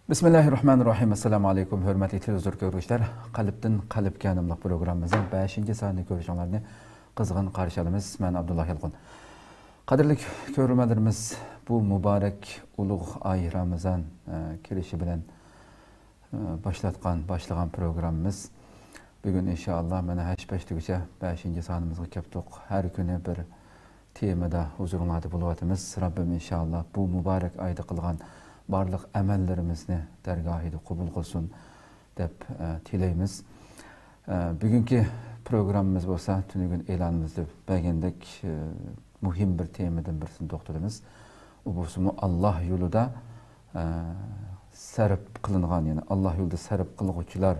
Bismillahirrahmanirrahim. Assalamu alaikum. Hürmetli televizyon görüşler. Kalpten Kalpke adamlık programımızın 5. saniyeli görüşlerini kızgın karşılamız. Ben Abdullah Yalqın. Kadirlik görürmelerimiz bu mübarek uluğ ay Ramazan kirişi bilen başlayan programımız. Bugün inşallah mene haşbeştikçe 5. saniyemizde keptik. Her günü bir temada huzurunlarda buluvatımız. Rabbim inşallah bu mübarek ayda kılgan barlıq əməllərimizni dərgahida qəbul qılsın deb tiləyimiz. Bugünkü programımız bolsa tünügün elanımızda bəgəndək mühim bir temadan birisini toxtadımız. O bolsa Allah yolunda sərf qılınğan, yəni Allah yolunda sərf qılğıçılar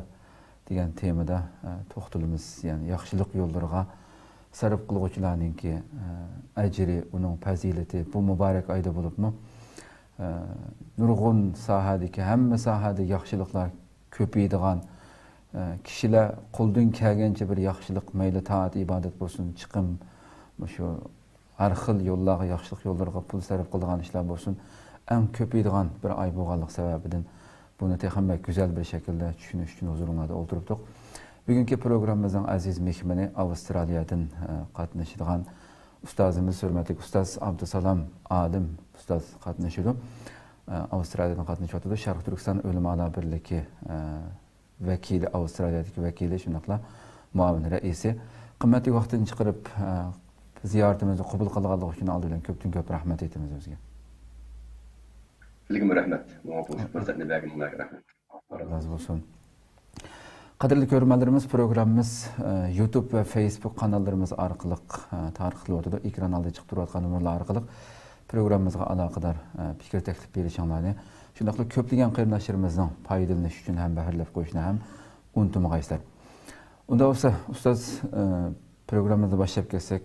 degan temada toxtalımız. Yəni yaxşılıq yollarına sərf qılğıçılarının ki əcri, onun fəziləti bu mübarək ayda olubmu? Nurgun sahadaki hem sahada yaxşılıklar köpeydiğen kişiler qo'ldan kelgancha bir yaxşılık mayli taat ibadet bo'lsin chiqim shu har xil yo'llarga yaxshilik yo'llariga pul sarf qilgan ishlar bo'lsin eng köpeydiğen bir ay bo'lganlik sababidan buni texnik güzel bir şekilde tushunish uchun huzuringizda o'tiribdik. Bugungi programmamizning aziz mehmoni Avstraliyadan qatnashadigan Ustazımız, hürmetli Ustaz Abdusalam Alim Ustaz qatnashadi. Avstraliyadan qatnashyapti. Sharq Turkiston O'lim A'lo birligi vakili, Avstraliyadagi vakili, shunaqla muavin raisi. Qimmatli vaqtini chiqarib ziyoratimizni qabul qilganligi uchun oldindan ko'p rahmat aytamiz o'ziga. Sizga rahmat. Fursatni berganingizga rahmat. Razı olsun. Qadirli görürmelerimiz programımız YouTube ve Facebook kanallarımız arqılıq tarixli ortada ekran aldı çıxıb durayotgan numaralar arqılıq programımızga alaqadar fikir təklif berişinlarni şundaqla köplеген qarindoshlarımızning foydalanish uchun ham baharlab qo'yishni ham unutmaysizlar. Unda bo'lsa ustoz programmamizni boshlab kelsak,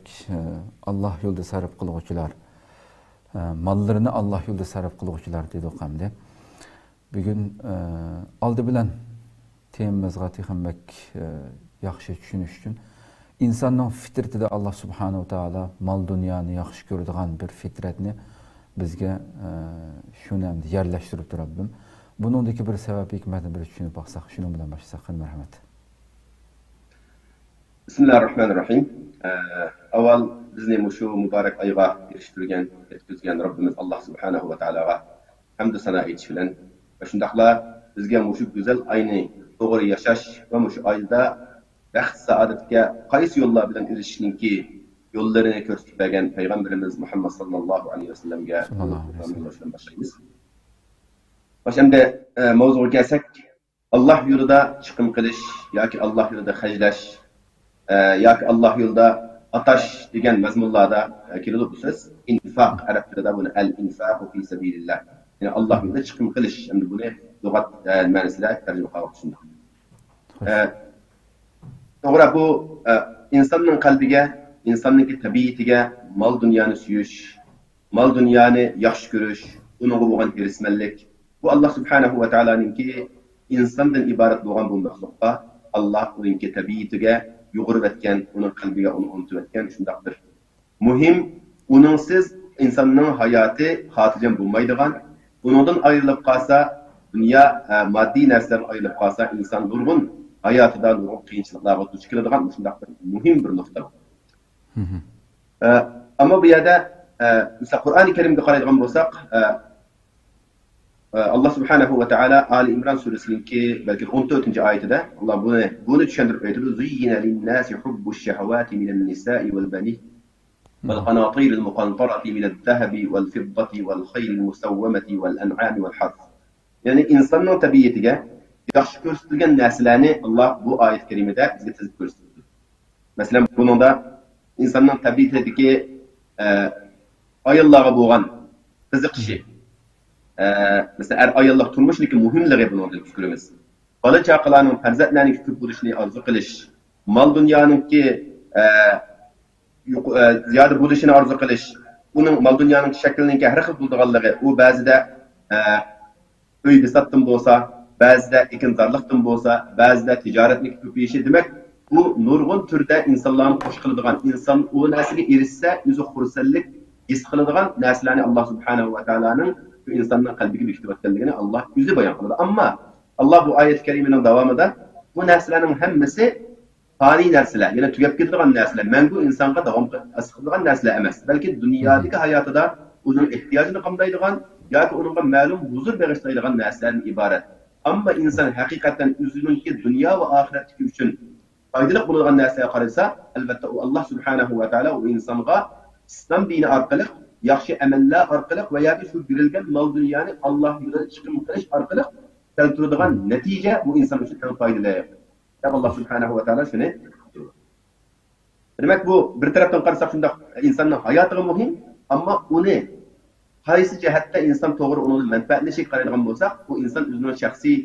Allah yo'lida sarf qiluvchilar, mollarini Allah yo'lida sarf qiluvchilar dedik hamda. Bugun oldi bilan temamizga texnik yaxshi tushunish uchun insonning fitratida Allah subhanahu wa taala mal dunyoni yaxshi ko'radigan bir fitratni bizga shuni ham yerlashtirib turibdi. Buningdagi bir sabab hikmatni bir tushunib baxsak, shuni bilan boshlasak, marhamat. Bismillahirrahmanirrahim. Avval bizni shu muborak oyga erishtirgan, yetkazgan Rabbimiz Allah subhanahu wa taolaga hamd sana aytish bilan va shundaqla bizga shu go'zal ayni to'g'ri yashash va shu oyda baxt saodatga qaysi yo'llar bilan erishishninki yo'llarini ko'rsatib bergan payg'ambarimiz Muhammad sallallohu alayhi vasallamga boshlaymiz. O'shanda mavzuga kelsak, Allah yo'lida chiqim qilish yoki Allah yo'lida hajlash yoki Allah yo'lida atash degan mazmunlarda keladi bu so'z. Infoq arab tilida buni al-infaq fi sabilillah. Yani Allah yo'lida chiqim qilish, endi buni lug'at ma'nosida tarjima qilib to'g'ri bu insonning qalbiga, insonning tabiatiga mol dunyoni suyish, mol dunyoni yaxshi ko'rish, uningga bo'lgan hirismanlik. Bu Allah subhanahu va taolaninki insondan iborat bo'lgan bu maxluqqa Allah uning tabiatiga yug'urib etgan, uning qalbiga uni unutib etgan shundaqdir. Muhim, uningsiz insonning hayoti xotirjam bo'lmaydigan, buningdan ayrilib qolsa, dünya maddi narsalardan ayrilib qolsa, inson nurg'un hayotida nurg'un qiyinchiliklarga duch keladigan shundaqdir muhim bir nuqta. Ammo bu yerda mesela Qur'oni Karimga qaraydigan bo'lsak, Allah subhanahu va taolo Ali Imron surasininki balki 14-oyatida Allah buni tushuntirib aytadi: "Zuyyina lin-nasi hubbush shahawati minan-nisa'i wal-banin wal-qanatir al-muqantarati min-adh-dhahabi wal-fiddati wal-khayl al-musawwamati wal-an'ami wal-harth." Yani insonning tabiatiga yaxshi ko'rsatilgan narsalarni Allah bu oyat karimada bizga tizib ko'rsatdi. Masalan, buningda insonning tabiatidagi ayollarga bo'lgan qiziqishi, masalan, ayollar turmushdagi muhimligi buni ko'ramiz. Bola chaqalarning farzandlarning ko'p bo'lishini orzu qilish, mol dunyoninki ziyoda bo'lishini orzu qilish, uning mol dunyoning shaklininki har xil bo'lganligi, u ba'zida uy bisatdan bo'lsa, ba'zida ekinzorlikdan bo'lsa, ba'zida tijoratning ko'payishi, demak bu nurg'un turda insonlarni xush qiladigan, inson u narsaga erishsa o'zi xursandlik his qiladigan narsalarni Allah subhanahu va taolaning şu insanın kalbiga bekitayotganligini Allah o'zi bayon qiladi. Ammo Allah bu oyat karimaning davomida bu narsalarning hammasi fani narsalar, ya'ni tugab ketadigan narsalar, mangu insonga davom qiladigan narsalar emas. Balki dunyodagi hayotida uning ehtiyojini qamdaydigan yoki uningga ma'lum huzur bag'ishlaydigan narsalardan iborat. Ammo inson haqiqatan o'zining dunyo va oxirat uchun foydali bo'ladigan narsaga qarasa, albatta u Alloh subhanahu va taolo u insonga islom dini orqali yaxshi amallar orqali va yoki shu berilgan mol dunyoni Alloh yo'lida chiqim qilish orqali keltiradigan natija bu inson uchun ham foydali. Allah subhanahu va taolo shuni. Demak bu bir tarafdan qarasak shunda insonning hayotiga muhim, ammo uni qaysi jihatda inson to'g'ri uni manfaatlashiga qaraydigan bo'lsak, bu inson o'zining shaxsiy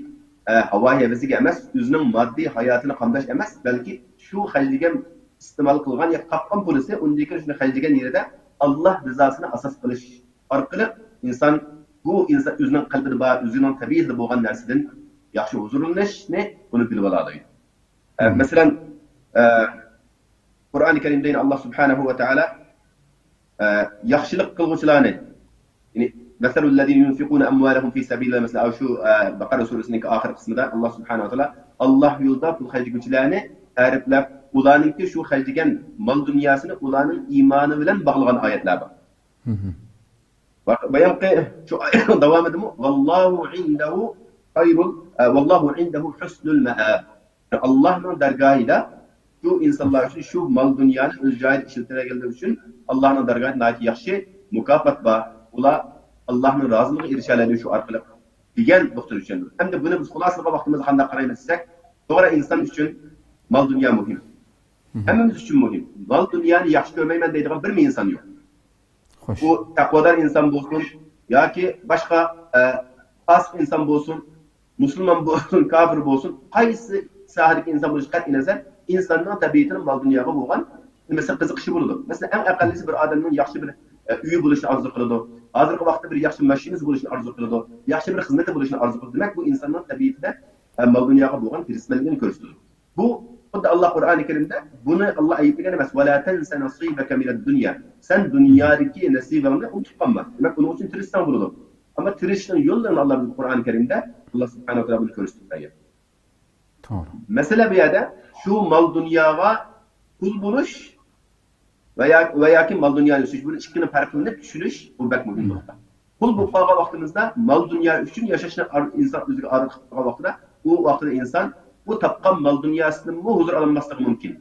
havo havasiga emas, o'zining moddiy hayotini qamdash emas, balki shu xarjlagan iste'mol qilgan yoki topgan pulisi undagi shuni xarjlagan yerida Alloh rizosini asos qilish orqali inson o'zining qalbida bor, o'zining tabiiyatida bo'lgan narsadan yaxshi huzurlanishni uni bilib oladi. Masalan, Qur'oni Karimda Alloh subhanahu va taolo yaxshilik qilguvchilarni, ya'ni masalul ladina yunfiquna amwalahum fi sabilillah mesela şu Bakara suresinin ahir kısmında Allah subhanahu wa taala Allah yolda pul harcayıcılarını tariflab ularninki şu harcayan mal dünyasını ularning imanı bilan bağlagan ayetler var. Bayanki şu ayetin devam edimi? Vallahu indehu hayrul vallahu indehu husnul ma'ab. Allah'ın dergahıyla şu insanlar için şu mal dünyanın öz cahil işletlere geldiği için Allah'ın dergahında yaxshi mukafat var. Ular Allah'ın razılığına erişeleri şu arkalık diyen doktor için. Hem de bunu biz kulasılığa vaktimizi kanda karayımızsak sonra insan için mal dünya muhim. Hemimiz için muhim. Mal dünyanı yaxşı görmeymen deydiğin bir mi insan yok? Hoş. Bu takvadar insan olsun ya ki başka fasık insan olsun, Müslüman olsun, kafir olsun, qaysi sahadaki insan buluş kat inezer, insanın tabiatının mal dünyaya boğan mesela kızıkışı bulunur. Mesela en akallisi bir adamın yaxşı bir üye buluşunu arzu kıldı. Hazırki vaqtda bir yaxshi mashinasi bo'lishini orzu qiladi. Yaxshi bir xizmat bo'lishini orzu qiladi. Demak, bu insonning tabiatida mal dunyoga bo'lgan tirishmaligini ko'rsatadi. Bu xuddi Alloh Qur'oni Karimda buni Alloh aytgan emas. "Va la tansa nasibaka minad dunya." Sen dunyodagi nasibangni unutib qolma. Demak, uning uchun tirishsan bo'ladi. Ammo tirishning yo'llarini Alloh Qur'oni Karimda Alloh subhanahu va taolo buni ko'rsatgan. To'g'ri. Masala bu yerda shu mal dunyoga qul bo'lish veya ki mal dünyayı üstüş. Bunun ikisinin farkını düşünüş, bu bek mühim nokta. Kul bu kalga vaktimizde mal dünya üçün yaşaşını insan özgür aradığı vaktida, bu vaktida insan bu tapkan mal dünyasının mu huzur alınması mümkün.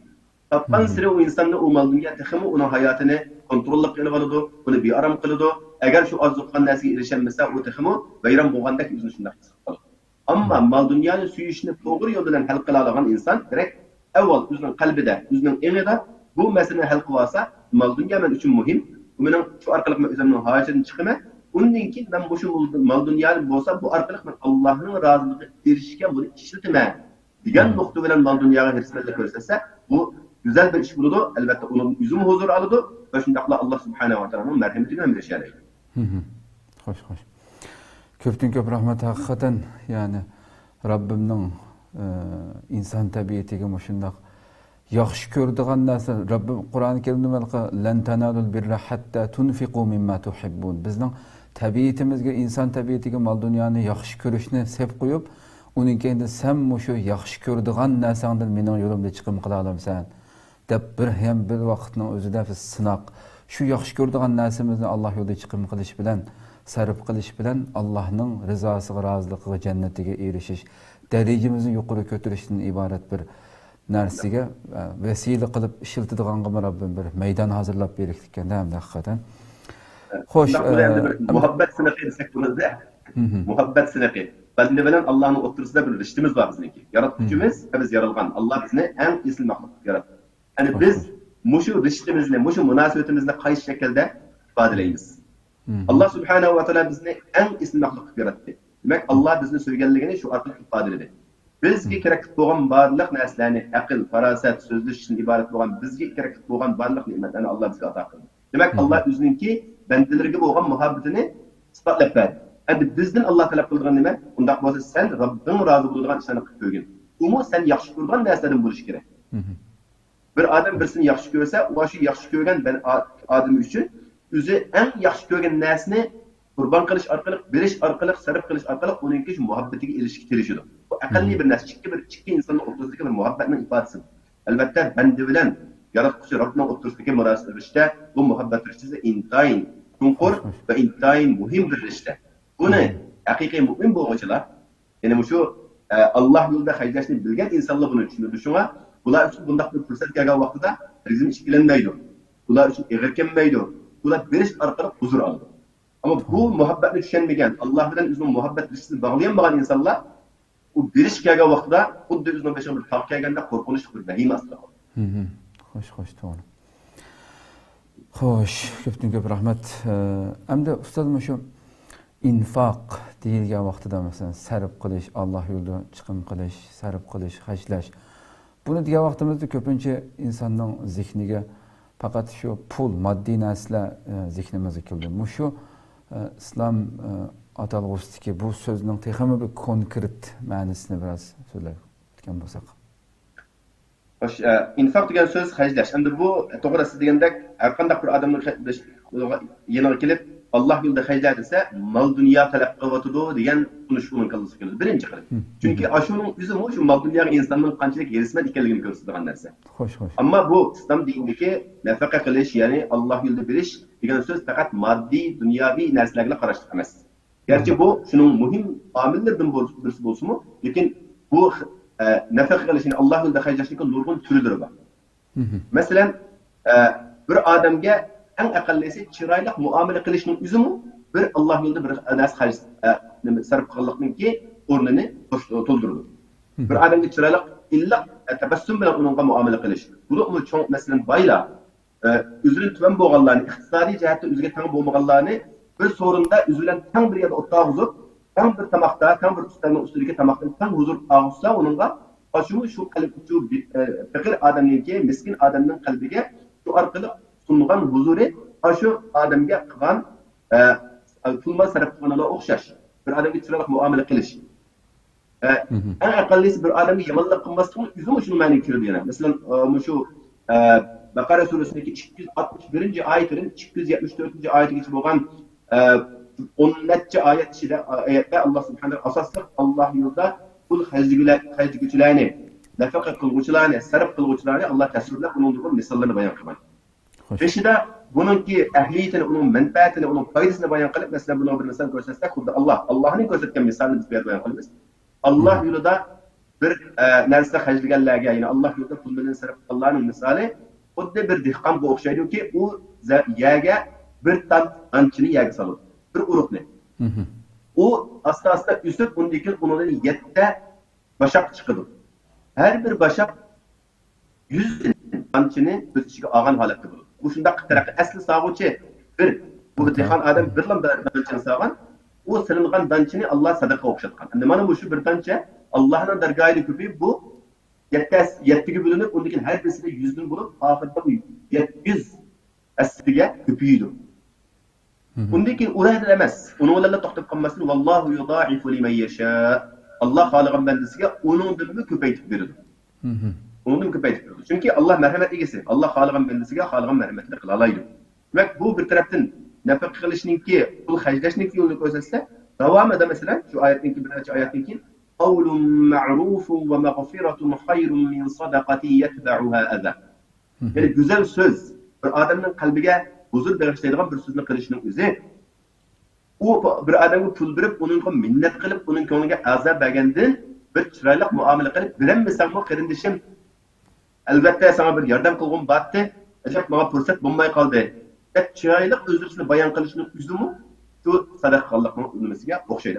Tapkan sıra o insanın o mal dünya teximi onun hayatını kontrollü kılıp bunu bir aram kılıdı. Eğer şu azlıktan nesiye erişenmese o teximi gayram boğandaki üzünü şundak kılıdı. Ama mal dünyanın suyuşunu doğru yoldan hal kılalan insan direkt evvel üzünün kalbide, üzünün enide bu meselenin hal kılasa mal dünya men üçün muhim. Bunun şu arkalık men üzerinden hacetini çıkıma. Onun için ben bu şu mal dünyanın bolsa bu arkalık men Allah'ın razılığı erişken bunu işletime. Diyen nokta bilen mal dünyaya hırsızlık gösterse bu güzel bir iş buldu. Elbette onun üzümü huzur aldı. Ve şimdi Allah subhanahu wa ta'ala'nın merhametini emreşer. Hoş. Köpten köp rahmet hakikaten yani Rabbimning insan tabiatiga mushundaq yaxshi ko'radigan narsa Rabbim Qur'oni Karimda malqa lan tanalul birra hatta tunfiqu mimma tuhibbun. Bizning tabiatimizga, inson tabiatiga mal dunyoni yaxshi ko'rishni sep qo'yib, uning keyin sen mushu yaxshi ko'radigan narsangdan mening yo'limda chiqim qila olamsan deb bir vaqtning o'zida biz sinoq shu yaxshi ko'radigan narsamizni Alloh yo'lida chiqim qilish bilan sarf qilish bilan Allohning rizosiga, roziligiga, jannatiga erishish, darajamizni yuqori ko'tarishdan iborat bir narsiga vesile qilib ishiltadiganga Rabbim bir maydon hozirlab berikdikanda hamda haqiqatan. Xo'sh, muhabbat sınaqı desek bunuzda. Muhabbat sınaqı. Bende bilen Allah'ın oturusunda bir riştimiz var bizdeki. Yaratıcımız biz yaralgan. Allah bizni en iyisi mahluk yarattı. Yani biz muşu riştimizle, muşu münasebetimizle kayış şekilde ifadeleyimiz. Allah subhanahu wa ta'ala bizni en iyisi mahluk yarattı. Demek Allah bizni söyleyenliğini şu artık ifadeledi. Bizga kerak bo'lgan barliq narsalarni aql, farosat, so'zlash uchun iborat bo'lgan, bizga kerak bo'lgan barliq ne'matlarni Alloh bizga ato qildi. Demak, Alloh o'zininki bandalariga bo'lgan muhabbatini isbotlab berdi. Endi bizdan Alloh talab qilgan nima? Undaq bo'lsa, sen Robbing rozi bo'ladigan ishlarni qilib qo'ygin. Umi sen yaxshi ko'rgan narsadan bo'lish kerak. Bir odam birsini yaxshi ko'rsa, u shu yaxshi ko'rgan odam uchun o'zi eng yaxshi ko'rgan narsani qurban qilish orqali, berish orqali, sarf qilish orqali uning muhabbatiga erishishga tirishadi. Bu aqlli bir narsa, ikki insonning o'rtasidagi bir muhabbatning ifodasi. Albatta, banda bilan yaratuvchi Robbning o'rtasidagi munosabatda bu muhabbat rishtada intayin chunqur va intayin muhim bir rishta. Buni haqiqiy mu'min bo'luvchilar, ya'ni shu Allah yo'lida xarjlashni bilgan insonlar buni tushunadi. Shunga bular uchun bunday bir fursat kelgan vaqtida rizm ishkilanmaydi. Bular uchun ig'ir kelmaydi. Bular berish orqali huzur oladi. Ama bu muhabbatni tushunmagan, Alloh bilan o'zining muhabbat rishtasini bog'layan insonlar u berish kelgan vaqtida xuddi o'zining beshiga bir tog' kelganda qo'rqinish bir vahima ostida qoladi. Xo'sh, to'g'ri. Xo'sh, ko'p rahmat. Endi ustozim shu infoq deyilgan vaqtida masalan sarf qilish, Alloh yo'lida chiqim qilish, sarf qilish, hajlash. Buni degan vaqtimizda ko'pincha insonning zihniga faqat shu pul, moddiy narsalar zihnimizga keldi. Shu islom atalg'usidagi bu so'zning texmi bir konkret ma'nosini biroz so'zlab o'tgan bo'lsak. Xo'sh, infoq degan so'z hajlash. Endi bu to'g'ri siz degandek har qanday bir odamning yeniga kelib Allah yo'lida hajlat desa, mal dunyo talab qilyotidi degan tushunish uning kallasiga keladi. Birinchi qilib. Chunki ashuning o'zi shu mal dunyoga insonning qanchalik erismat ekanligini ko'rsatadigan narsa. Xo'sh. Ammo bu islom dinidagi nafaqa qilish, ya'ni Alloh yo'lida berish degan so'z faqat moddiy, dunyoviy narsalarga qarashli emas. Gerçi bu şunun muhim amillerden birisi bo'lsa-mu, lekin bu nafaqa qilishni Alloh yo'lida hajlashning nurg'un turidir bor. Masalan, bir odamga eng aqallisi chiroyli muomala qilishning o'zimi bir Alloh yo'lida bir narsa sarf qilishninki o'rnini to'ldiradi. Bir odamga chiroyli illa tabassum bilan unga muomala qilish. Bu cho'ng masalan boylar o'zining tuban bo'lganlarni, iqtisodiy jihatda o'ziga tang bo'lmaganlarni bir sorunda üzülen tam bir yerde otağı huzur, tam bir tamakta, tam bir üstlerinin üstündeki tamakta tam huzur ağızsa onunla şu kalp, şu fakir adamınki, miskin adamın kalbine şu arkalı sunulan huzuru şu adamga kılan pulma sarf kılmanına okşaş. Bir adamga çırarak muamele kılış. En akallisi bir adamga yamanlık kılmasının yüzümü şunu mani kirliyor. Mesela şu Bakara suresindeki 261. ayetlerin 274. ayeti geçip olan 10. ayet içinde ayette Allah subhanahu asaslık Allah yolunda kul hacıgüçülerini, nefaka kılgıçılarını, sarf kılgıçılarını Allah tasvirler bunun misallarını bayan kılmak. Beşide bununki ehliyetini, onun menfaatini, onun faydasını bayan kılıp mesela bunu bir misal göstersek Allah'ın gösterken misalını biz bir bayan kılırız. Allah yolunda bir nerede hacıgüçülerine yani Allah yolunda kullarının sarf Allah'ın misali o da bir dihkan bu okşaydı ki o yaga bir tan ançını yaga salır. Bir uruk ne? O aslında üstü bundaki onun yette başak çıkıdı. Her bir başak 100 ançını üstüge ağan halatı bulur. Bu şunda kıtarak aslı sağuçı bir bu dihkan adam bir lan dançını sağan o sırılgan dançını Allah sadaka okşatkan. Yani bana bu şu bir dança Allah'ın dergahıyla köpeği bu yettigi bölünüp ondaki her birisine 100'ün bulup ahirette bu 700 asliga köpüydü. Ondaki oraya edilemez. Onun olayla toxtab kalmasın. Vallahu yudaifu limen yasha. Allah haligan bendisiga onun dilini köpeytip verir. Onun dilini köpeytip verir. Çünkü Allah merhamet egesi. Allah haligan bendisiga haligan merhametini kılalaydı. Demek bu bir taraftan nafaq qilishninki, pul hajlashninki yo'lini ko'rsatsa, davomida masalan shu oyatninki bir necha oyatdan keyin qawlun ma'rufun va maghfiratun khayrun min sadaqati yatba'uha adha. Yani güzel söz bir adamın kalbiga huzur bag'ishlaydigan bir so'zni qilishning o'zi u bir odamga pul berib, uningga minnat qilib, uning ko'ngliga azab bergandan bir chiroyli muomala qilib, "Bilemmisanmi qarindishim, albatta sana bir yordam qilg'im batdi, ajab menga fursat bo'lmay qoldi." deb chiroyli o'zini bayon qilishning o'zimi shu sadaqalikning nimasiga o'xshaydi.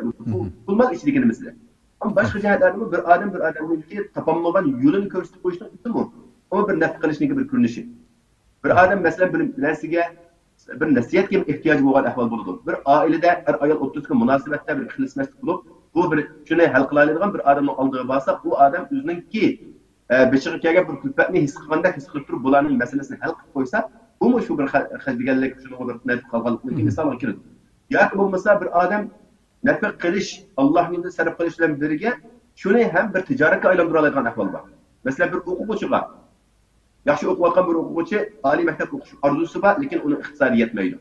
Pulmal ichligini misli. Ama başka jihatlarda bir adamniki tapamlagan yo'lini ko'rsatib qo'yishning o'zimi o bir naf qilishning bir ko'rinishi. Bir adam mesela bir narsaga bir nasihatga ehtiyoj bo'lgan ahvol bo'ladi. Bir oilada er ayol o'rtasida munosabatda bir qilismaslik bo'lib, bu bir shuni hal qila oladigan bir odamning oldiga borsa, u odam o'zininki beshiga kelgan bir kulfatni his qilganda his qilib turib, bularning masalasini hal qilib qo'ysa, bu mu shu bir xajdiganlik, shuni bir naf qilganlikni misolga kiradi. Yoki bo'lmasa bir odam nafaq qilish, Alloh yo'lida sarf qilish bilan birga shuni ham bir tijoratga aylantira oladigan ahvol bor. Masalan, bir o'quvchiga yaxshi o'qiyotgan bir o'quvchi oliy maktab o'qish orzusi bor, lekin uni iqtisodiy yetmaydi.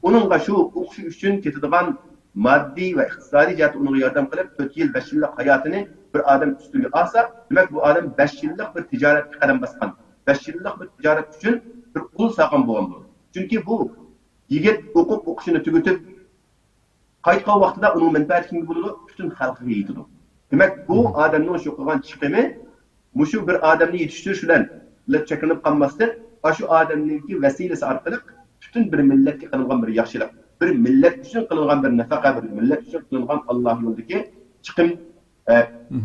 Onunğa şu o'qishi uchun ketadigan moddiy va iqtisodiy jihatdan unga yordam qilib 4 yil 5 yillik hayotini bir odam ustiga olsa, demak bu odam 5 yillik bir tijoratga qadam bosgan. 5 yillik bir tijorat uchun bir pul saqlan bo'lgan bo'ladi. Chunki bu yigit o'qishini tugatib qaytgan vaqtida uning manfaati kimga bo'ladi? Butun xalqqa yetadi. Demak bu odamning shu qilgan chiqimi mushu bir odamni yetishtirish bilan cheklanib qolmasdan, shu odamningki vasilasi orqali butun bir millatga qilingan bir yaxshilik, bir millat uchun qilingan bir nafaqa, bir millat uchun qilingan Alloh yo'lidagi chiqim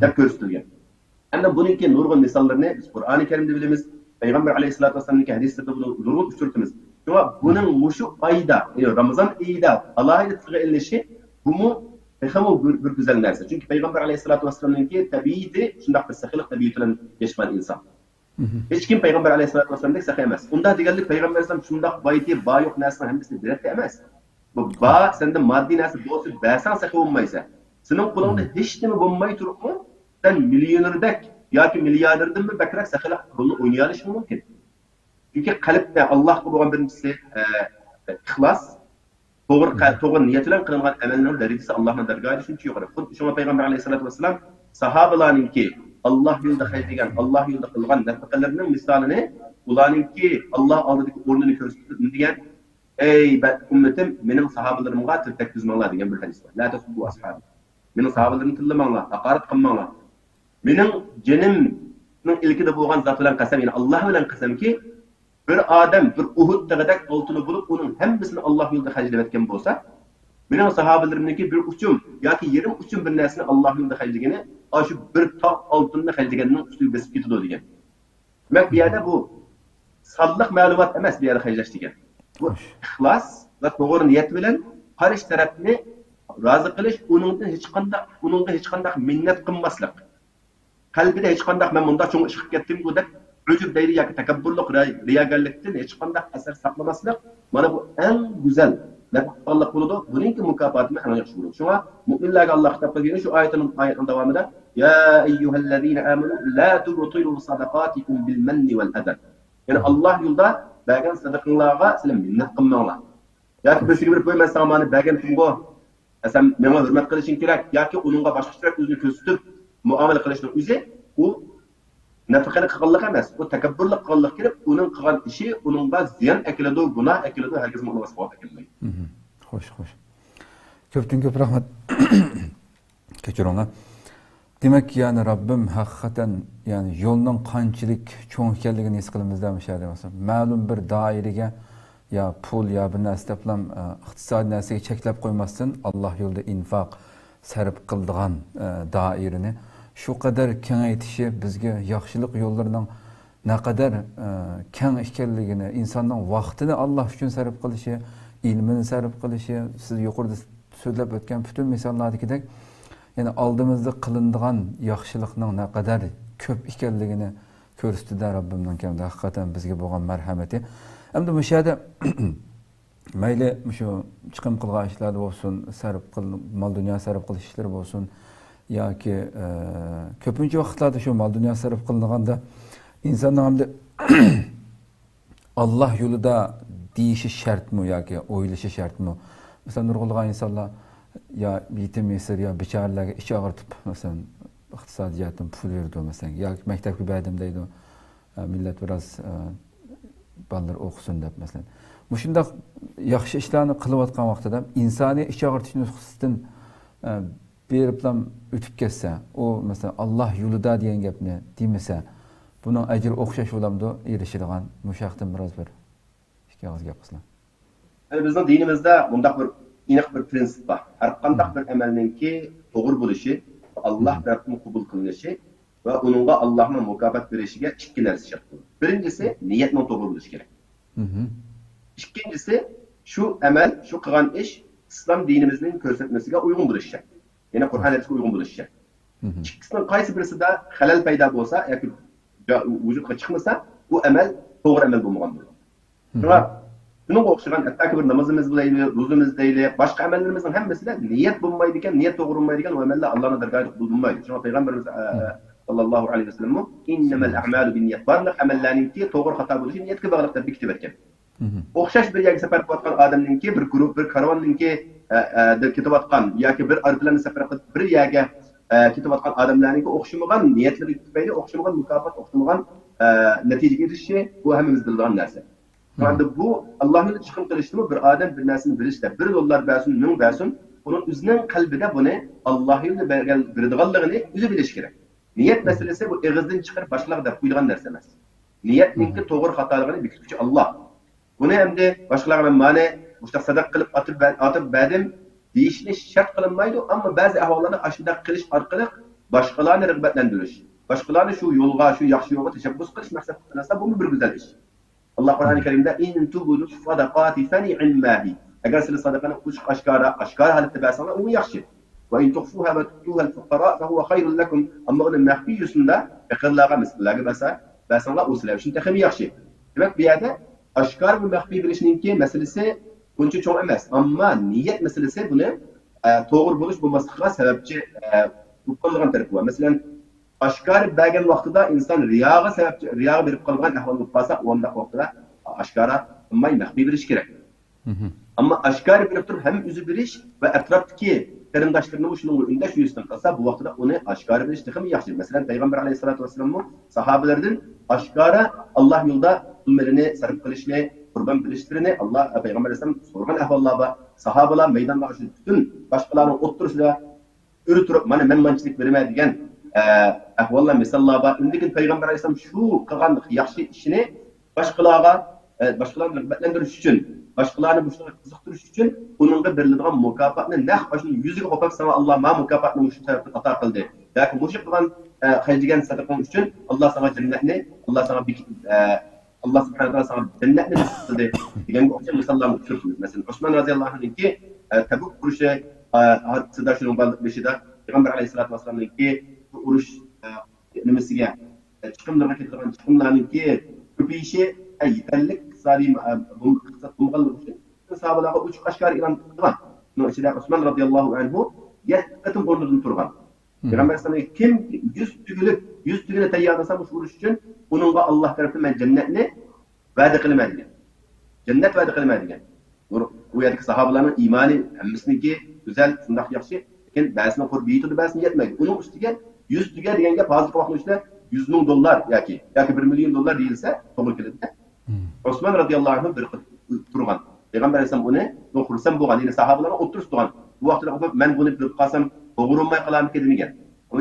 deb ko'rsatilgan. Endi buningki nurg'un misollarni biz Qur'oni Karimda bilamiz, Payg'ambar alayhisolatu vasallamning hadislarida buni nurg'un uchratamiz. Shunga buning mushu oyda, Ramazon oyida alohida tilga ilinishi bu bir güzel narsa. Çünkü Peygamber aleyhissalatu vesselam'ınki tabiiyeti şundaq bir saxilik tabiiyeti bilan yaşayan insan. Hiç kim Peygamber aleyhissalatu vesselam'dek saxiy emas. Unda deganlik Peygamber aleyhissallam şundaq bayti, ba yo'q narsani hammasini beradi emas. Bu ba sende maddi narsa bo'lsa, bersan saxiy bo'lmaysa. Sening qo'lingda hech nima bo'lmay turibmi? Sen millionerdek yoki milliarderdan bir bakrak saxilik rolini o'ynay olishing mumkin. Çünkü qalbda Allohga bo'lgan birinchisi ixlos, to'g'ri niyat bilan qilingan amalning darajasi Allohning dargohida shuncha yuqori. Shunga Payg'ambar alayhisolatu vasallam sahobalarningki Alloh yo'lida haydagan, Alloh yo'lida qilgan nafaqalarining misolini ularningki Alloh oldidagi o'rnini ko'rsatib degan, ey ummatim, mening sahobalarimga til tekkizmanglar degan bir hadis bor. La tasubbu ashabi. Mening sahobalarimni tillamanglar, haqorat qilmanglar. Mening jinimning ilkida bo'lgan zot bilan qasam, ya'ni Alloh bilan qasamki, bir adam bir Uhud dağıdak altını bulup onun hemmisini Allah yolunda harcayacak olsa, benim sahabelerimdeki bir uçum ya ki yarım uçum bir nesini Allah yolunda harcayacağını, şu bir tak altında harcayacağının üstü besip gidiyor diye. Demek bir yerde bu sallık malumat emez bir yerde harcayacak. Bu ihlas ve doğru niyet bilen karşı tarafını razı kılış, onunla hiç kandak minnet kılmaslık. Kalbide hiç kandak ben bunda çok ışık gettim bu da Rücub deyri ya ki tekabburluk, riyagarlikten hiç kandak eser saklamaslık, bana bu en güzel nefakkallık buludu. Bununki mukafatını en yakşı buludu. Şuna müminlerle Allah kitapta diyor şu ayetin devamında ya eyyühellezine amenu la tubtilu sadakatikum bil menni vel eder. Yani Allah yolda bəgən sadaqınlarga sizler minnet qılmanglar. Ya ki bir şey bir ben sana bana bəgən kimgo sen bana hürmet kılışın gerek ya ki onunla başka taraf özünü köstüp muamele kılışın üzeri o nafaqani qilganlik emas, bu takabburlik qilganlik kirib, uning qilgan ishi uningga ziyon akiladi, gunoh akiladi, hargiz uni vasfot akilmaydi. Xo'sh. Ko'pdan ko'p rahmat. Kechiringlar. Demak, yani Rabbim haqiqatan yani yo'lning qanchalik cho'ng ekanligini his qilamizda mishada bo'lsa, ma'lum bir doiraga ya pul ya bir narsa bilan iqtisodiy narsaga cheklab qo'ymasdan Alloh yo'lida infoq sarf qildigan doirani şu kadar kengaytishi bizga yaxshilik yo'llarining naqadar keng ekanligini, insonning vaqtini Alloh uchun sarf qilishi, ilmini sarf qilishi, siz yuqorida so'zlab o'tgan butun misollardagidek, ya'ni oldimizda qilinadigan yaxshilikning naqadar ko'p ekanligini ko'rsatdi Rabbimning kamida haqiqatan bizga bo'lgan marhamati. Endi bu yerda mayli shu chiqim qilgan ishlar bo'lsin, sarf mol dunyo sarf qilish ishlari bo'lsin, yoki ko'pincha vaqtlarda shu mol dunyo sarf qilinganda insonning hamda Alloh yo'lida deyishi shartmi yoki o'ylashi shartmi? Masalan, nurg'ulg'an insonlar ya yetim yesir ya bechoralarga ichi og'ritib, masalan, iqtisodiyotdan pul berdi masalan, yoki maktabga berdim deydi, millat biroz bolalar o'qisin deb masalan. Bu shunday yaxshi ishlarni qilayotgan vaqtida insoniy ichi og'ritishni xususdan beriblam o'tib ketsa, o mesela Allah yo'lida degan gapni demasa, buning ajri o'xshash bo'lamdi, erishilgan mushaqdan biroz bir ikki og'iz gap qilsam. Yani bizning dinimizda bundaq bir aniq bir prinsip bor. Har qanday bir amalninki to'g'ri bo'lishi, Alloh tarafından qabul qilinishi va uningga Allohning mukofot berishiga ikki narsa shart. Birinchisi niyatning to'g'ri bo'lishi kerak. İkincisi şu amal, şu qilgan ish islom dinimizning ko'rsatmasiga uygun bo'lishi shart. Yine Kur'an hadisine uygun buluşacak. İkisinden qaysi birisi de halal payda olsa, yoki vücutga çıkmasa, bu emel doğru emel bulmagan bo'ladi. Bunun o'xshagan hattoki bir namozimiz deyli, ro'zamiz deyli, boshqa amallarımızın hammasiga niyat bo'lmaydi ekan, niyat to'g'ri bo'lmaydi ekan, o amallar Allohning dargohida bulunmaydi. Shunga Payg'ambarimiz sallallohu alayhi vasallam innamal a'malu binniyat. Barliq amallarningki to'g'ri xato bo'lishi niyatga bog'liq deb bekitib o'tgan. o'xshash bir yerga safar qilayotgan odamninki bir guruh bir karvonninki ketayotgan yoki bir arbilarni safar qilib bir yerga ketayotgan odamlarninki o'xshamagan niyatlari tufayli o'xshamagan mukofot o'xshamagan natijaga erishishi bu hammamiz biladigan narsa. Endi bu Allohning chiqim qilishdimi bir odam bir narsani bilishda bir dollar bersin, ming bersin, uning o'zining qalbida buni Alloh yo'lida bergan biladiganligini o'zi bilish kerak. Niyat masalasi bu og'izdan chiqarib boshqalarga deb qo'ygan narsa emas. Niyatninki to'g'ri xatoligini bekituvchi Alloh. Buni endi boshqalarga mana o'sha sadaq qilib atib berdim deyishni shart qilinmaydi, ammo ba'zi ahvollarda ashunda qilish orqali boshqalarni rag'batlantirish, boshqalarni shu yo'lga, shu yaxshi yo'lga tashabbus qilish maqsad qilsa bu bir go'zal ish. Allah Qur'oni Karimda in tubudu sadaqati fani'mahi. Agar siz sadaqani oshkora holatda bersangiz, u yaxshi. Va in tukhfuha wa tu'tuha al-fuqara fa huwa khayrun lakum. Ammo uni maxfiy yusunda faqirlarga mislarga bersangiz, u sizlar uchun ham yaxshi. Demak, bu yerda oshkor va maxfiy berishninki masalasi buncha cho'ng emas, ammo niyat masalasi buni to'g'ri bo'lish bo'lmasligiga sababchi bo'lgan tarafi bor. Masalan, oshkor bergan vaqtida inson riyoga berib qolgan ahvol bo'lib qolsa, unda vaqtida oshkora qilmay maxfiy berish kerak. Ammo oshkor berib turib ham o'zi berish va atrofdagi qarindoshlarini shuning o'rnida shu yuzdan qilsa, bu vaqtida uni oshkor berish ham yaxshi. Masalan, payg'ambar alayhisolatu vasallam sahobalardan oshkora Alloh yo'lida pullarni sarf qilishni, qurban bilishlarini Allah payg'ambar alayhisolam so'ragan ahvollar bor. Sahobalar maydonda shu butun boshqalarning o'ttirisida o'ri turib, mana men manchilik bermayman degan ahvollar misollar bor. Undan payg'ambar alayhisolam shu qilgan yaxshi ishini boshqalarni rag'batlantirish uchun, boshqalarni bu ishga qiziqtirish uchun uningga beriladigan mukofotni naq boshini yuziga qo'yib sana Alloh ma mukofotni shu tarafdan ato qildi. Yoki bu qilgan xayrigan sadaqang uchun Alloh sana jannatni, Alloh sana Allah subhanahu wa ta'ala sana cennetni qildi deganga o'xshash misollarni tushiramiz. Masalan, Usmon roziyallohu anhuki Tabuk urushi hadisida shuning beshida payg'ambar alayhisolatu vasallamniki urush nimasiga chiqimlarga ketadigan chiqimlarniki ko'payishi yetarli iqtisodiy bo'lganligi uchun sahobalarga uch oshkor e'lon qilgan. Uning ichida Usmon roziyallohu anhu 7 qatim o'rnidan turgan. Payg'ambar alayhisolam kim 100 tugini tayyorlasa bu urush uchun uningga Alloh tarafidan men jannatni va'da qilaman degan. Jannat va'da qilaman degan. Bu yerdagi sahobalarning iymoni hammasiniki go'zal, shundoq yaxshi, lekin ba'zini qurbiyati ba'zini yetmaydi. Uning ustiga 100 tuga deganga hozirgi vaqtda ichida 100 ming dollar yoki 1 million dollar deyilsa to'g'ri keladi. Osmon radhiyallohu anhu bir turgan. Payg'ambar alayhisolam uni xursand bo'lgan, ya'ni sahobalarga o'tirib turgan. Bu vaqtda men buni bilib qolsam to'g'ri bo'lmay qolarmikin degan.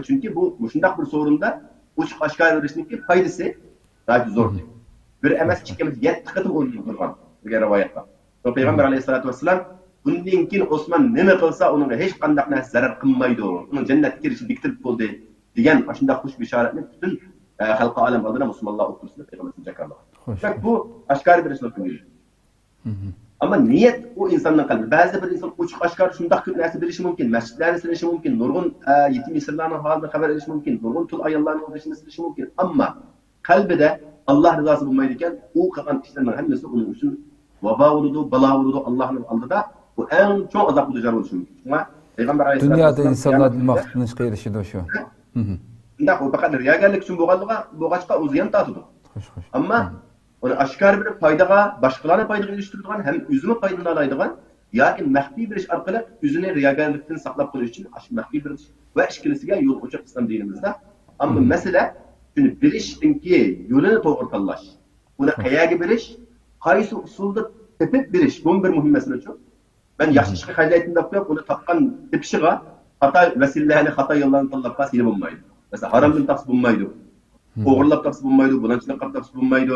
Chunki bu shundoq bir so'rinda uch oshkor berishniki foydasi juda zo'r. Bir emas, ikki emas, 7 qatim o'rnidan turgan degan rivoyat bor. Payg'ambar alayhisolatu vasallam bundan keyin Osmon nima qilsa unga hech qanday narsa zarar qilmaydi, uning jannatga kirishi bitirib bo'ldi degan shunday xush bishoratni butun xalq olam oldida musulmonlar o'tirsida payg'ambarimiz jakarlar. Demak, bu oshkor berishni qildi. Ammo niyat u insonning qalbi. Ba'zi bir inson uch oshkor shunday ko'p narsa bilishi mumkin, masjidlarni silishi mumkin, nurg'un yetim yesirlarning holidan xabar olishi mumkin, nurg'un tul ayollarning o'zini silishi mumkin. Ammo qalbida Alloh rizosi bo'lmaydi ekan, u qilgan ishlarning hammasi uning uchun vabo bo'ladi, balo bo'ladi Allohning oldida. Bu eng cho'ng azob duchor bo'lishi mumkin. Shunga payg'ambar alayhisolam dunyoda insonlarning maqtanish qilishida shu. Unda u faqat riyogarlik uchun bo'lg'achqa o'zi ham tatidi. Ammo uni oshkor bir foydaga, boshqalarning foydaga erishtiradigan ham o'zini foydalanadigan yoki maxfiy berish orqali o'zini riyogarlikdan saqlab qolish uchun maxfiy berish va ishkilisiga yo'l ochib islom dinimizda. Ammo masala shuni bilishdanki yo'lini to'g'ri tanlash. Uni qayerga berish, qaysi usulda tepib berish bu bir muhim masala uchun. Ben yaxshi ishga qaylaydim deb qo'yib, uni topgan tepishiga xato vasilalarni, xato yo'llarni tanlab qolsa yil bo'lmaydi. Masalan, haromdan taqsi bo'lmaydi. O'g'irlab taqsi bo'lmaydi, bulanchilik qilib taqsi bo'lmaydi.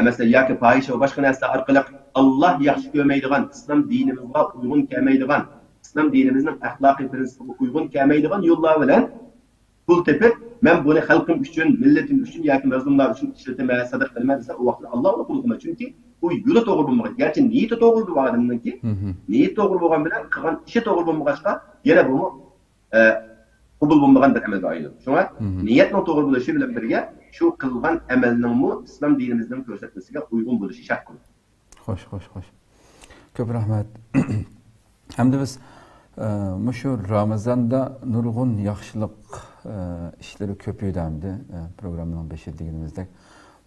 Masalan, yoki fohisha va boshqa narsalar orqali Alloh yaxshi ko'rmaydigan, islom dinimizga uyg'un kelmaydigan, islom dinimizning axloqiy prinsipiga uyg'un kelmaydigan yo'llar bilan pul tepib, men buni xalqim uchun, millatim uchun yoki mazlumlar uchun ishlataman, sadaqa qilaman desa, u vaqtda Alloh uni qul qilmaydi. Chunki u yo'li to'g'ri bo'lmagan. Garchi niyati to'g'ri bo'lgandanki, niyati to'g'ri bo'lgan bilan qilgan ishi to'g'ri bo'lmag'achqa, yana bu qabul bo'lmagan bir amalga aylanadi. Shunga niyatning to'g'ri bo'lishi bilan birga shu qilgan amalning islom dinimizning ko'rsatmasiga uyg'un bo'lishi shart bo'ladi. Xo'sh. Ko'p rahmat. Hamda biz shu Ramazonda nurg'un yaxshilik ishlari ko'paydi hamda programmaning 5-deganimizdek.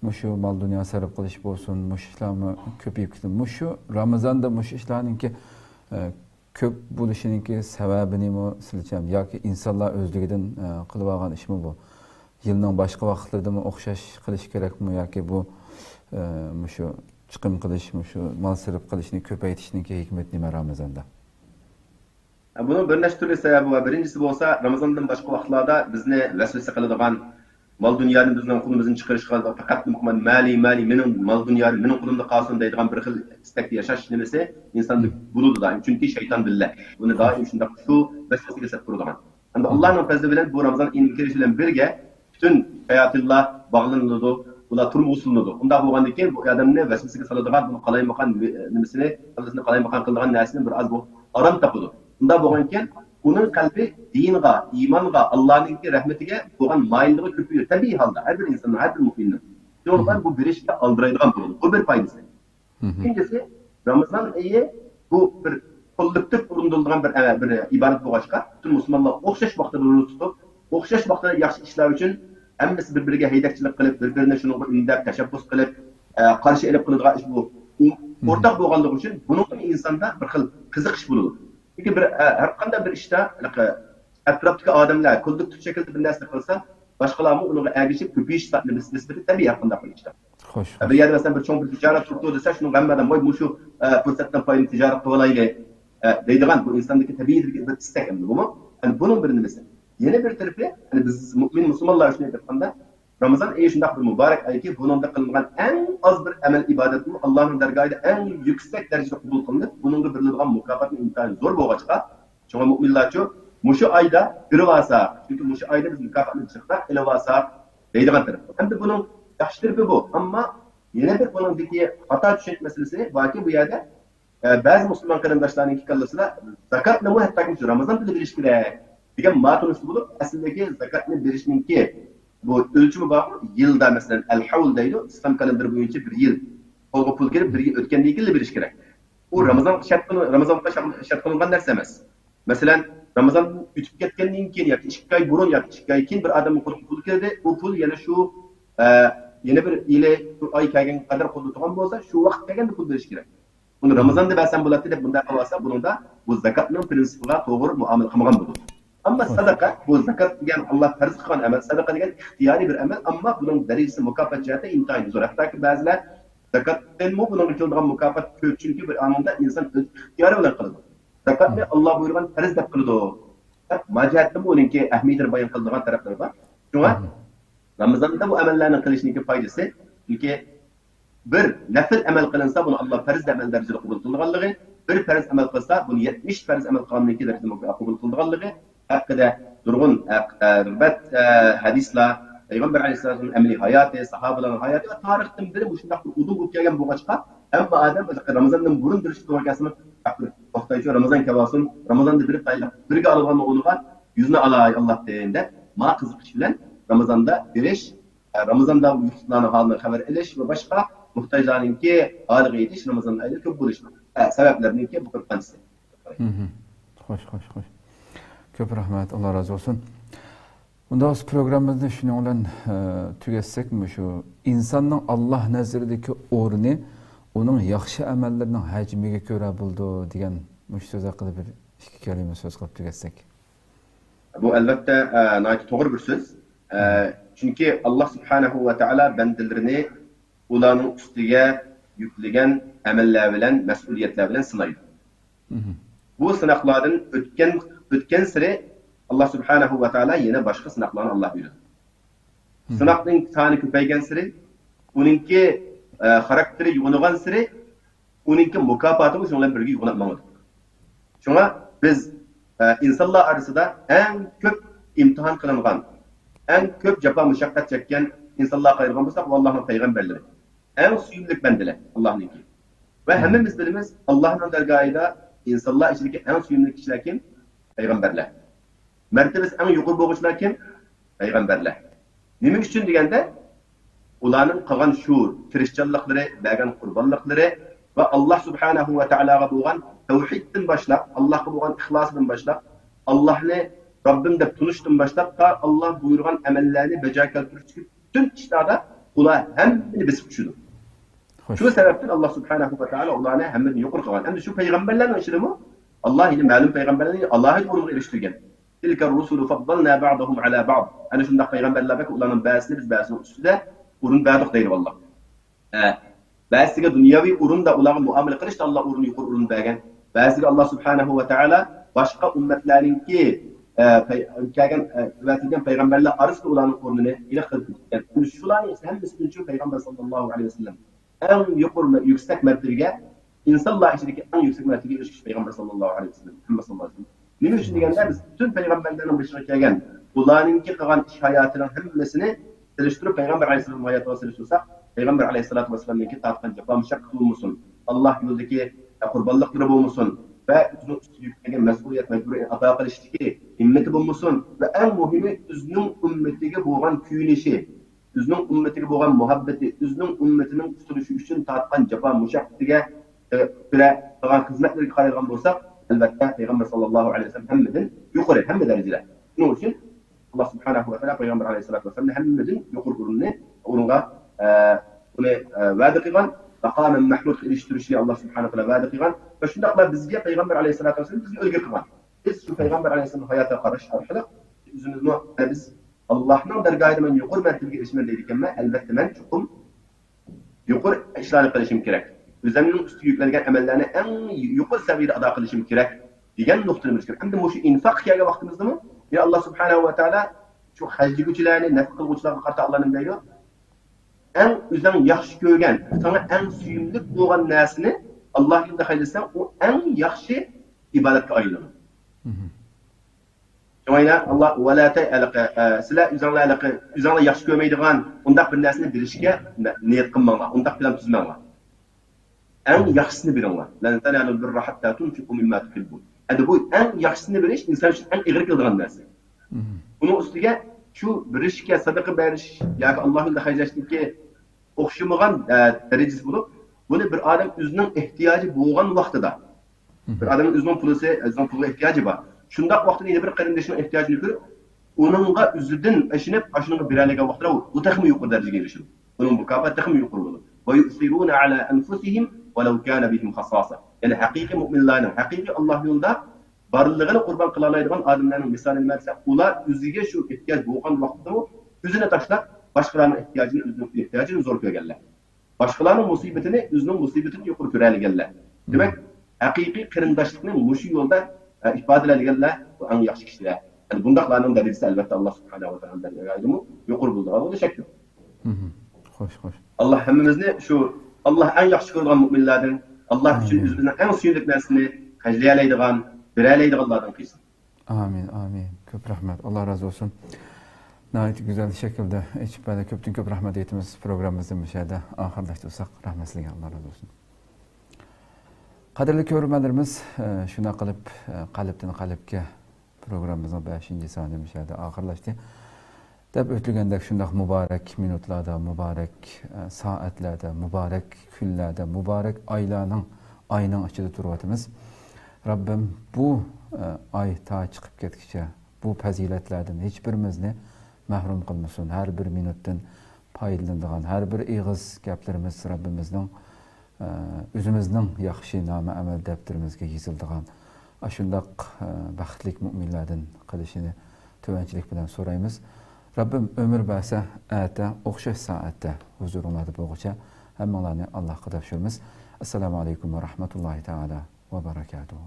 Muşu mal dünya sarıp kılış bolsun, muş işlerimi köpeyip gittim. Muşu Ramazan'da muş işlerinki köp buluşununki sebebini mi sileceğim? Ya ki insanlar özlüğüden kılıp algan iş mi bu? Yılın başka vakitlerinde mi okşaş kılış gerek mi? Ya ki bu muşu çıkım kılış, muşu mal sarıp kılışını köpeytişinki hikmet nime Ramazan'da? Bunun bir neçe türlü sebebi var. Birincisi olsa Ramazan'dan başka vakitlerde bizni vesvese kılıdığan mal dünyanın bizden kulumuzun çıkarışıga fakat mali menin mal dünyanın menin kulumda kalsın deydiğen bir xil istekli yaşaş nemesi insanlık buludu daim. Çünkü şeytan billah. Bunu daim şunda şu vesveseye sebep kurduğan. Anda Allah'ın fazlı bilen bu Ramazan inkiriş bilen birge bütün hayatıyla bağlanıldı. Bula turmu usulundu. Onda bolgandan keyin bu adamni vesvesege saladigan, bunu qalaymagan nimesini, qalbisini qalaymagan qildigan narsani bir az bu aram tapıdı. Onda bolgan keyin onun kalbi dinga, imanга, Allah'ınki rahmetiga bo'lgan maylligi ko'payadi. Tabiiy holda har bir insonning, har bir mu'minning. Şundan bu berishga aldiraydigan bo'ladi. Bu bir foydasi. İkincisi, Ramazan ayı bu bir kollektiv urundulgan bir ibadet bo'lg'achqa, bütün musulmonlar o'xshash vaqtda ro'za tutib, o'xshash vaqtda yaxshi ishlar uchun hammasi bir-biriga haydakchilik qilib, bir-birini shunga undab tashabbus qilib, qarshi elib qiladigan ish bu. O'rtaq bo'lganligi uchun buning insonda bir xil qiziqish bo'ladi. Çünkü her qanday bir işte atrofdagi odamlar kollektiv shaklda bir narsa qilsa, boshqalarni unga ergishib ko'payish nisbati tabiiy har qanday bir ishda. Xo'sh. Bir yerda masalan bir cho'ng bir tijorat turibdi desa, shuni hammadan voy bu shu fursatdan foydalanib tijorat qilib olayli deydigan bu insondagi tabiiy bir istak endi bu. Yani bunun bir nimasi. Yana bir tarafi, yani biz mu'min musulmonlar shuni aytganda Ramazan ayı shunday bir mübarek ayki buningda qilingan eng az bir amal ibodat bu Allohning dargohida eng yuksak darajada qabul qilinib, buningga berilgan mukofotni imkoni zo'r bo'lg'achqa, shunga mu'minlarcha mushu oyda irvasa, chunki mushu oyda biz mukofotni chiqsa, ilvasa deydigan taraf. Endi buning yaxshi tarafi bu, ammo yana bir buningdagi xato tushunish masalasi borki bu yerda ba'zi musulmon qarindoshlarning kallasida zakotni mu hattoki Ramazonda berish kerak degan ma'lumot bo'lib, aslidagi zakotni berishninki bu ölçümü bakın yılda mesela el-havl deydi. İslam kalenderi boyunca bir yıl olgu pul gelip bir yıl ötkenliği ilgili bir iş gerek. Bu Ramazan şart kılıngan ders emez. Mesela Ramazan ütüp ketkenliğin keyin ya 2 ay burun ya 2 ay keyin bir adamın pul geldi. O pul yani şu yeni bir ile ay kelgen kadar pul tutan olsa şu vakit kelgen de pul veriş gerek. Bunu Ramazan'da versen bulatı da bunda kalasa bunun da bu zakatının prensipine doğru muamele kılmagan bulur. Ama sadaka, bu zakat yani Allah farz kılan amel, sadaka degan ixtiyari bir amel, ama bunun derecesi mukafat cihati intayini zor. Hatta ki bazılar zakattan mu bunun kıldığı mukafat köp çünkü bir anında insan ixtiyari bilen kıldı. Zakat ne Allah buyurgan farz dep kıldı. Macihatta bu onunki ehmiyetini bayan kıldığın tarafları var. Şuna Ramazan'da bu amellerin kılışındaki faydası çünkü bir nafil amel kılınsa bunu Allah farz amel derecede kabul kıldığınlığı, bir farz amel kılsa bunu 70 farz amel kılınınki derecede kabul kıldığınlığı hakikaten durgun rıbet hadisler Peygamber Aleyhisselam'ın emri hayatı, sahabeların hayatı ve tarihten beri bu şunda uzun geçen bu başka ama adam Ramazan'dan burun dürüst doğurgasını oktayıcı Ramazan kebasın Ramazan'da bir tayla bir alınan oğluğa yüzüne alay Allah deyinde ma kızıkış bilen Ramazan'da biriş Ramazan'da muhtaçların halini haber ediş ve başka muhtaçların ki hali yetiş Ramazan'da ayrı çok buluş. Sebeplerinin ki bu kırpancısı. Hoş. Köp rahmet, Allah razı olsun. Bunda biz programımızda şunu olan tüketsek mi şu insanın Allah nezdindeki ornu onun yaxşı amellerinin hacmiga göre buldu diyen bu söz hakkında bir iki kelime söz kılıp tüketsek. Bu elbette doğru bir söz. Çünkü Allah Subhanahu ve Teala bendilerini ulanın üstüge yüklegen emeller bilen, mesuliyetler bilen sınaydı. Bu sınakların ötken sıra Allah Subhanahu ve Teala yine başka sınaklarını Allah buyurdu. Sınakın tane köpeygen sıra, onunki karakteri yoğunluğun sıra, onunki mukafatı şunla birlikte yoğunlatmamalıdır. Şuna biz insanlar arasında en köp imtihan kılınan, en köp cefa müşakkat çeken insanlar kayırgan bulsak Allah'ın peygamberleri. En suyumluk bendiler Allah'ınki. Ve hemimiz bilimiz Allah'ın dergahida insanlar içindeki en suyumluk kişiler kim? Peygamberler. Mertebesi en yukarı boğuşlar kim? Peygamberler. Nemin için degende ulanın kalan şuur, Hristiyanlıkları, bergen kurbanlıkları ve Allah Subhanahu ve Teala'ga boğan tevhidden başlap, Allah'a boğan ihlasından başlap, Allah'ını Rabbim de tunuştan başlap da Allah buyurgan emellerini becerken bütün işlerde ular hammani besib tushdi. Şu sebepten Allah Subhanahu ve Teala ularni hammani yuqori qilgan. Endi shu payg'ambarlarning ishidimi? Allah yine ma'lum payg'ambarlarni Allohning o'rniga erishtirgan. Tilka rusulu faddalna ba'dahum ala ba'd. Ana shunday payg'ambarlarga ularning ba'sini biz ba'sining ustida o'rin berdik deydi Allah. Ba'siga dunyoviy o'rinda ularga muomala qilishda Allah o'rin yuqori o'rin bergan. Ba'siga Allah Subhanahu ve Teala boshqa ummatlarningki kelgan vatilgan payg'ambarlar orasida ularning o'rnini iliq qilib ketgan. Shularning hammasi uchun payg'ambar sallallohu alayhi vasallam en yüksek mertebeye, insanlar içindeki en yüksek mertebeye erişmiş Peygamber sallallahu aleyhi ve sellem. Muhammed sallallahu aleyhi ve sellem. Nime için diyenler biz bütün peygamberlerin başına gelgen, bunlarınki kalan iş hayatının hemmesini seliştirip Peygamber aleyhisselamın hayatına seliştirsak, Peygamber aleyhisselatü vesselam'ınki tartkan cefa müşakkıt olmuşsun, Allah yoldaki kurbanlıkları bulmuşsun ve bütün üstünlükteki mesuliyet, mecburiyet, ata kılıştaki himmeti bulmuşsun ve en muhimi üzünün ümmetine boğan küyünüşü, Üzünün ümmetiga bo'lgan muhabbati, üzünün ümmetinin tutulushi uchun tortgan jafo mushaqqatiga qilgan xizmatlarga qaraydigan bo'lsak, albatta payg'ambar sallallohu alayhi vasallam hammadan yuqori, hamma darajada. Shuning uchun Alloh subhanahu va taolo payg'ambar alayhisolatu vasallamni hammadan yuqori o'ringa uni va'da qilgan, maqoman mahmud erishtirishni Alloh subhanahu va taolo va'da qilgan va shundaqla bizga payg'ambar alayhisolatu vasallam bizni o'lga qilgan. Biz shu payg'ambar alayhisolatu hayotiga qarash orqali o'zimizni biz Allah'ın dergahida men yuqori mertebeye erişmem deydikken elbette men chuqur yuqori ishlarni qilishim kerak. O'zimning ustiga yuklangan amallarni eng yuqori saviyada ado qilishim kerak degan nuqtani bilish kerak. Hamda shu infoq kelgan vaqtimizdami? Ya Allah subhanahu va taolo shu hajjiguvchilarni, nafaq qiluvchilarga qarata Alloh nima deydi? Eng o'zing yaxshi ko'rgan, sana eng suyimli bo'lgan narsani Alloh yo'lida xaylasang, u eng yaxshi ibodatga aylanadi. Şoyna Allah ve la ta'alqa sizlar üzerine yaxshi ko'rmaydigan undaq bir narsani bilishga niyat qilmanglar, undaq bilan tuzmanglar. Eng yaxshisini bilinglar. Lan tanalul birra hatta tunfiqu mimma tuhibbun. Endi bu eng yaxshisini bilish inson uchun eng ig'ir keladigan narsa. Buning ustiga shu bilishga sadaqa berish yoki Alloh yo'lida xarjlashlikka o'xshamagan darajasi bo'lib, buni bir odam o'zining ehtiyoji bo'lgan vaqtida, bir odamning o'zining puliga ehtiyoji bor. Şundaq vaqtida yine bir qarindashning ehtiyojini ko'rib, uningga o'zidan ashinib, ashunga beralagan vaqtda u taxmi yuqori darajaga erishadi. Uning mukofoti taxmi yuqori bo'ladi. Va yusiruna ala anfusihim walau kana bihim khassasa. Ya'ni haqiqiy mu'minlarning, haqiqiy Alloh yo'lida borlig'ini qurban qila oladigan odamlarning misolini bersa, ular o'ziga shu ehtiyoj bo'lgan vaqtda o'zini tashlab, boshqalarning ehtiyojini zo'r ko'rganlar. Boshqalarning musibatini o'zining musibatini yuqori ko'radiganlar. Demak, haqiqiy qarindoshlikning mushu yo'lda ifodalaydiganlar bu eng yaxshi kishilar. Yani bundaqlarning darajasi albatta Alloh subhanahu va taolodan aytimi yuqori bo'ldi. Bunda shak yo'q. Xo'sh. Alloh hammamizni shu Alloh eng yaxshi ko'rgan mu'minlardan, Alloh uchun o'zimizning eng suyimli narsani qajlaydigan, beralaydiganlardan qilsin. Amin. Ko'p rahmat. Alloh razı olsun. Nəhayət güzel şekilde ekiplərə köp rahmet etdiniz programımızın müşahidə axırlaşdırsak rahmet sizə. Allah razı olsun. Qadrli ko'ruvchilarimiz, shuna qilib qalbdan qalbga programmamizning 5-soni müşahidə oxirlashdi. Deb o'tilgandek shunday muborak minutlarda, muborak soatlarda, muborak kunlarda, muborak oyning ichida turyapmiz. Rabbim bu oy ta chiqib ketguncha bu fazilatlardan hech birimizni mahrum qilmasin. Har bir minutdan foydalanadigan har bir ig'iz gaplarimiz Rabbimizning o'zimizning yaxshi nomi amal daftarimizga yoziladigan ashundaq baxtli mu'minlardan qilishini tuvanchilik bilan so'raymiz. Rabbim ömür bersa ata o'xshash soatda huzuringlarda bo'lguncha hammalarni Allohga topshiramiz. Assalomu alaykum va rahmatullohi taala va barakatuh.